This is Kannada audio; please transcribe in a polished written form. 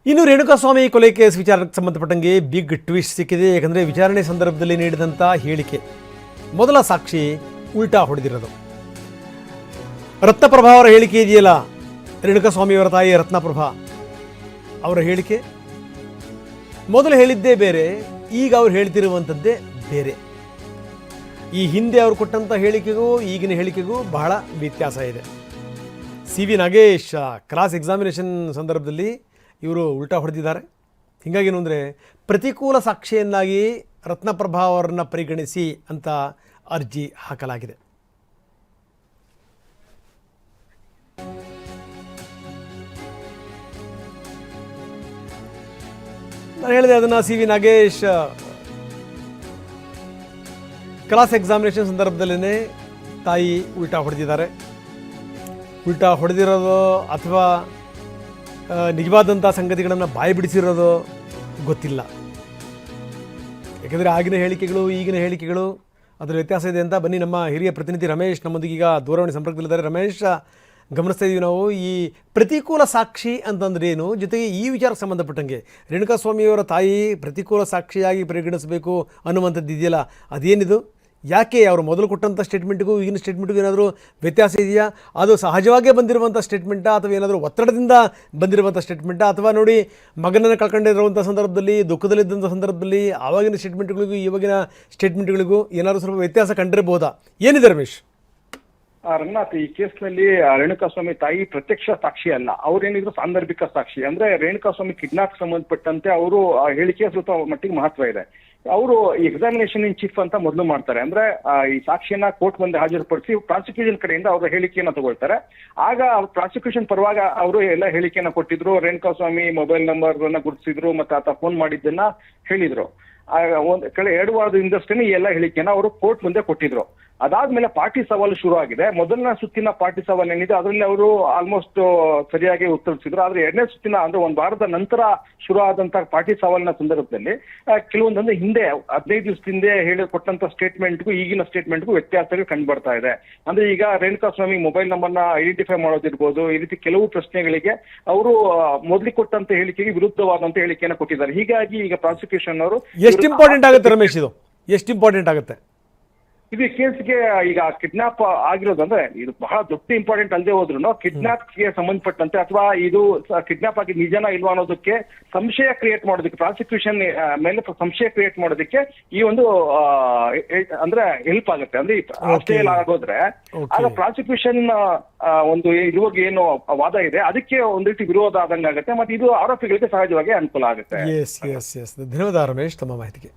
ಇನ್ನು ರೇಣುಕಾಸ್ವಾಮಿ ಕೊಲೆ ಕೇಸ್ ವಿಚಾರಕ್ಕೆ ಸಂಬಂಧಪಟ್ಟಂಗೆ ಬಿಗ್ ಟ್ವಿಸ್ಟ್ ಸಿಕ್ಕಿದೆ. ಯಾಕಂದರೆ ವಿಚಾರಣೆ ಸಂದರ್ಭದಲ್ಲಿ ನೀಡಿದಂಥ ಹೇಳಿಕೆ ಮೊದಲ ಸಾಕ್ಷಿ ಉಲ್ಟಾ ಹೊಡೆದಿರೋದು. ರತ್ನಪ್ರಭಾ ಅವರ ಹೇಳಿಕೆ ಇದೆಯಲ್ಲ, ರೇಣುಕಾಸ್ವಾಮಿಯವರ ತಾಯಿ ರತ್ನಪ್ರಭಾ ಅವರ ಹೇಳಿಕೆ ಮೊದಲು ಹೇಳಿದ್ದೇ ಬೇರೆ, ಈಗ ಅವ್ರು ಹೇಳ್ತಿರುವಂಥದ್ದೇ ಬೇರೆ. ಈ ಹಿಂದೆ ಅವರು ಕೊಟ್ಟಂಥ ಹೇಳಿಕೆಗೂ ಈಗಿನ ಹೇಳಿಕೆಗೂ ಬಹಳ ವ್ಯತ್ಯಾಸ ಇದೆ. C V Nagesh cross examination ಸಂದರ್ಭದಲ್ಲಿ ಇವರು ಉಲ್ಟಾ ಹೊಡೆದಿದ್ದಾರೆ. ಹೀಗಾಗೇನು ಅಂದರೆ ಪ್ರತಿಕೂಲ ಸಾಕ್ಷಿಯನ್ನಾಗಿ ರತ್ನಪ್ರಭಾ ಅವರನ್ನು ಪರಿಗಣಿಸಿ ಅಂತ ಅರ್ಜಿ ಹಾಕಲಾಗಿದೆ. ನಾನು ಹೇಳಿದೆ ಅದನ್ನು, C V Nagesh cross examination ಸಂದರ್ಭದಲ್ಲೇ ತಾಯಿ ಉಲ್ಟಾ ಹೊಡೆದಿದ್ದಾರೆ. ಉಲ್ಟಾ ಹೊಡೆದಿರೋದು ಅಥವಾ ನಿಜವಾದಂಥ ಸಂಗತಿಗಳನ್ನು ಬಾಯಿ ಬಿಡಿಸಿರೋದು ಗೊತ್ತಿಲ್ಲ. ಯಾಕೆಂದರೆ ಆಗಿನ ಹೇಳಿಕೆಗಳು ಈಗಿನ ಹೇಳಿಕೆಗಳು ಅದರ ವ್ಯತ್ಯಾಸ ಇದೆ ಅಂತ ಬನ್ನಿ ನಮ್ಮ ಹಿರಿಯ ಪ್ರತಿನಿಧಿ ರಮೇಶ್ ನಮ್ಮೊಂದಿಗೆ ಈಗ ದೂರವಾಣಿ ಸಂಪರ್ಕದಲ್ಲಿದ್ದಾರೆ. ರಮೇಶ್, ಗಮನಿಸ್ತಾ ಇದ್ದೀವಿ ನಾವು ಈ ಪ್ರತಿಕೂಲ ಸಾಕ್ಷಿ ಅಂತಂದ್ರೆ ಏನು, ಜೊತೆಗೆ ಈ ವಿಚಾರಕ್ಕೆ ಸಂಬಂಧಪಟ್ಟಂಗೆ ರೇಣುಕಾಸ್ವಾಮಿಯವರ ತಾಯಿ ಪ್ರತಿಕೂಲ ಸಾಕ್ಷಿಯಾಗಿ ಪರಿಗಣಿಸಬೇಕು ಅನ್ನುವಂಥದ್ದು ಇದೆಯಲ್ಲ, ಅದೇನಿದು? ಯಾಕೆ ಅವರು ಮೊದಲು ಕೊಟ್ಟಂಥ ಸ್ಟೇಟ್ಮೆಂಟ್ಗೂ ಈಗಿನ ಸ್ಟೇಟ್ಮೆಂಟ್ಗೂ ಏನಾದರೂ ವ್ಯತ್ಯಾಸ ಇದೆಯಾ? ಅದು ಸಹಜವಾಗೇ ಬಂದಿರುವಂಥ ಸ್ಟೇಟ್ಮೆಂಟಾ ಅಥವಾ ಏನಾದರೂ ಒತ್ತಡದಿಂದ ಬಂದಿರುವಂಥ ಸ್ಟೇಟ್ಮೆಂಟಾ? ಅಥವಾ ನೋಡಿ ಮಗನನ್ನು ಕಳ್ಕೊಂಡಿರುವಂಥ ಸಂದರ್ಭದಲ್ಲಿ, ದುಃಖದಲ್ಲಿದ್ದಂಥ ಸಂದರ್ಭದಲ್ಲಿ ಆವಾಗಿನ ಸ್ಟೇಟ್ಮೆಂಟ್ಗಳಿಗೂ ಇವಾಗಿನ ಸ್ಟೇಟ್ಮೆಂಟ್ಗಳಿಗೂ ಏನಾದರೂ ಸ್ವಲ್ಪ ವ್ಯತ್ಯಾಸ ಕಂಡಿರಬಹುದಾ? ಏನಿದೆ ರಮೇಶ್? ರಂಗನಾಥ್, ಈ ಕೇಸ್ನಲ್ಲಿ ರೇಣುಕಾಸ್ವಾಮಿ ತಾಯಿ ಪ್ರತ್ಯಕ್ಷ ಸಾಕ್ಷಿ ಅಲ್ಲ, ಅವ್ರೇನಿದ್ರು ಸಾಂದರ್ಭಿಕ ಸಾಕ್ಷಿ. ಅಂದ್ರೆ ರೇಣುಕಾಸ್ವಾಮಿ ಕಿಡ್ನಾಪ್ ಸಂಬಂಧಪಟ್ಟಂತೆ ಅವರು ಹೇಳಿಕೆ ಸ್ವಲ್ಪ ಮಟ್ಟಿಗೆ ಮಹತ್ವ ಇದೆ. ಅವರು ಎಕ್ಸಾಮಿನೇಷನ್ ಇನ್ ಚೀಫ್ ಅಂತ ಮೊದಲು ಮಾಡ್ತಾರೆ. ಅಂದ್ರೆ ಈ ಸಾಕ್ಷಿಯನ್ನ ಕೋರ್ಟ್ ಮುಂದೆ ಹಾಜರುಪಡಿಸಿ ಪ್ರಾಸಿಕ್ಯೂಷನ್ ಕಡೆಯಿಂದ ಅವರ ಹೇಳಿಕೆಯನ್ನ ತಗೊಳ್ತಾರೆ. ಆಗ ಪ್ರಾಸಿಕ್ಯೂಷನ್ ಪರವಾಗ ಅವರು ಎಲ್ಲ ಹೇಳಿಕೆಯನ್ನ ಕೊಟ್ಟಿದ್ರು. ರೇಣುಕಾಸ್ವಾಮಿ ಮೊಬೈಲ್ ನಂಬರ್ ಅನ್ನ ಗುರುತಿಸಿದ್ರು, ಮತ್ತೆ ಆತ ಫೋನ್ ಮಾಡಿದ್ದನ್ನ ಹೇಳಿದ್ರು. ಒಂದು 2 ವಾರದ ಹಿಂದಷ್ಟೇ ಈ ಎಲ್ಲ ಹೇಳಿಕೆಯನ್ನ ಅವರು ಕೋರ್ಟ್ ಮುಂದೆ ಕೊಟ್ಟಿದ್ರು. ಅದಾದ್ಮೇಲೆ ಪಾರ್ಟಿ ಸವಾಲು ಶುರು ಆಗಿದೆ. ಮೊದಲನೇ ಸುತ್ತಿನ ಪಾರ್ಟಿ ಸವಾಲು ಏನಿದೆ ಅದರಲ್ಲಿ ಅವರು ಆಲ್ಮೋಸ್ಟ್ ಸರಿಯಾಗಿ ಉತ್ತರಿಸಿದ್ರು. ಆದ್ರೆ 2ನೇ ಸುತ್ತಿನ ಅಂದ್ರೆ 1 ವಾರದ ನಂತರ ಶುರು ಆದಂತಹ ಪಾರ್ಟಿ ಸವಾಲಿನ ಸಂದರ್ಭದಲ್ಲಿ ಕೆಲವೊಂದೊಂದು ಹಿಂದೆ 15 ದಿವಸದ ಹಿಂದೆ ಹೇಳಿ ಕೊಟ್ಟಂತ ಸ್ಟೇಟ್ಮೆಂಟ್ಗೂ ಈಗಿನ ಸ್ಟೇಟ್ಮೆಂಟ್ಗೂ ವ್ಯತ್ಯಾಸಗಳು ಕಂಡು ಬರ್ತಾ ಇದೆ. ಅಂದ್ರೆ ಈಗ ರೇಣುಕಾಸ್ವಾಮಿ ಮೊಬೈಲ್ ನಂಬರ್ನ ಐಡೆಂಟಿಫೈ ಮಾಡೋದಿರ್ಬೋದು, ಈ ರೀತಿ ಕೆಲವು ಪ್ರಶ್ನೆಗಳಿಗೆ ಅವರು ಮೊದಲಿಗೆ ಕೊಟ್ಟಂತ ಹೇಳಿಕೆಗೆ ವಿರುದ್ಧವಾದಂತ ಹೇಳಿಕೆಯನ್ನು ಕೊಟ್ಟಿದ್ದಾರೆ. ಹೀಗಾಗಿ ಈಗ ಪ್ರಾಸಿಕ್ಯೂಷನ್ ಅವರು ಎಷ್ಟು ಇಂಪಾರ್ಟೆಂಟ್ ಆಗುತ್ತೆ ರಮೇಶ್? ಇದು ಎಷ್ಟು ಇಂಪಾರ್ಟೆಂಟ್ ಆಗುತ್ತೆ? ಇದು ಕೇಸ್ಗೆ ಈಗ ಕಿಡ್ನಾಪ್ ಆಗಿರೋದಂದ್ರೆ ಇದು ಬಹಳ ದೊಡ್ಡ ಇಂಪಾರ್ಟೆಂಟ್ ಅಲ್ಲದೆ ಹೋದ್ರು ಕಿಡ್ನಾಪ್ಗೆ ಸಂಬಂಧಪಟ್ಟಂತೆ ಅಥವಾ ಇದು ಕಿಡ್ನಾಪ್ ಆಗಿ ನಿಜನಾ ಇಲ್ವಾ ಅನ್ನೋದಕ್ಕೆ ಸಂಶಯ ಕ್ರಿಯೇಟ್ ಮಾಡೋದಕ್ಕೆ, ಪ್ರಾಸಿಕ್ಯೂಷನ್ ಮೇಲೆ ಸಂಶಯ ಕ್ರಿಯೇಟ್ ಮಾಡೋದಕ್ಕೆ ಈ ಒಂದು ಅಂದ್ರೆ ಹೆಲ್ಪ್ ಆಗುತ್ತೆ. ಅಂದ್ರೆ ಅಷ್ಟೇ ಆಗೋದ್ರೆ ಆಗ ಪ್ರಾಸಿಕ್ಯೂಷನ್ ಒಂದು ಇರುವಾಗ ಏನು ವಾದ ಇದೆ ಅದಕ್ಕೆ ಒಂದ್ ರೀತಿ ವಿರೋಧ ಆದಂಗೆ ಆಗುತ್ತೆ. ಮತ್ತೆ ಇದು ಆರೋಪಿಗಳಿಗೆ ಸಹಜವಾಗಿ ಅನುಕೂಲ ಆಗುತ್ತೆ. ಧನ್ಯವಾದ ರಮೇಶ್ ತಮ್ಮ ಮಾಹಿತಿಗೆ.